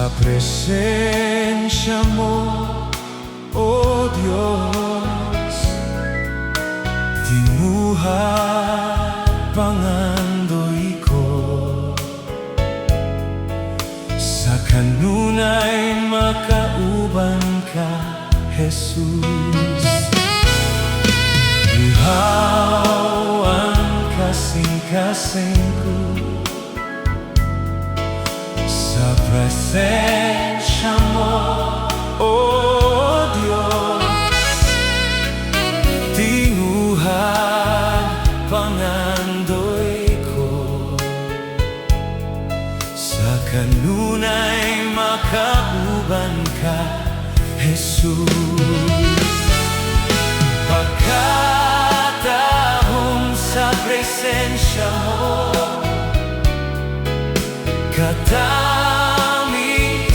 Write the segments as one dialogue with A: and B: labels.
A: Sa presensya mo, O Diyos, tinguha pangandoy ko. Sa kanunay makauban ka, Jesus. Ihaw ang kasing-kasing ko sa presensya mo, O Diyos. Tinguhan pangandoy ko sa kanunay makauban ka, Jesus. Pagkatahong sa presensya mo, kadami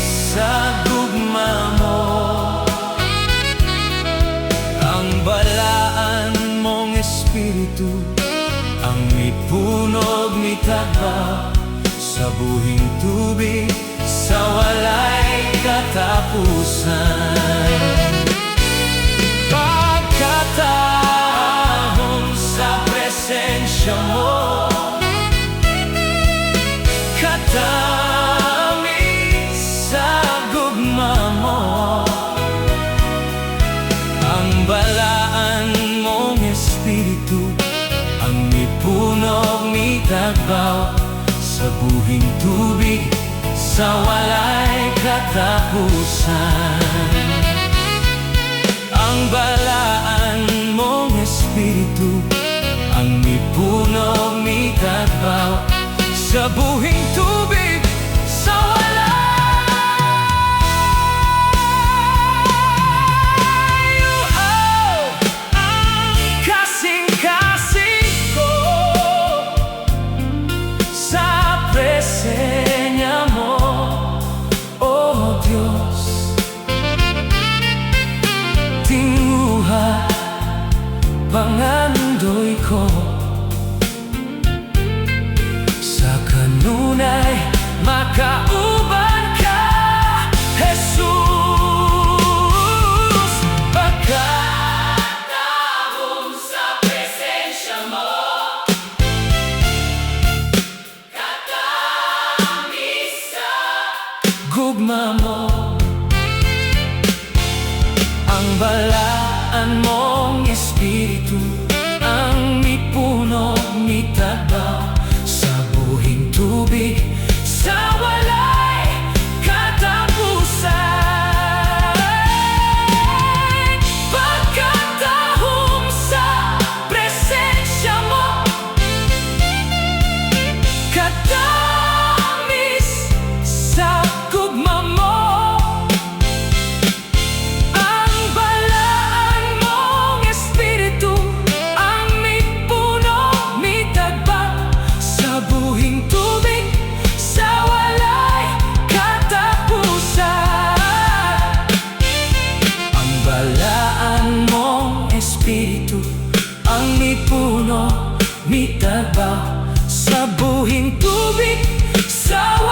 A: sa gugma mo. Ang balaan mong Espiritu ang mipunog mitagba sa buhing tubig, sa walay katapusan. Pagkatahong sa presensya mo, kadami sa gugma mo. Ang balaan mong Espiritu ang mipunog mitagbaw sa buhing tubig, sa walay katapusan. Ang balaan mong Espiritu ang mipunog mitagbaw sa buhing tubig, sa walay. Ang kasing-kasing ko sa presensya mo, O Diyos. Tinguha pangandoy ko sa kanunay makauban ka, Jesus. Pagkatahong sa presensya mo, kadami sa gugma mo. Ang balaan mong Espiritu ang mipunog mitagbaw sa buhing tubig, sa walay katapusan. Pagkatahong sa presensya mo, katamis sa gugma mo. Ang balaan mong Espiritu ang mipunog mitagbaw sa buhing tubig, sa walay katapusan. Ang balaan mong Espiritu ang mipunog mitagbaw sa buhing tubig, sa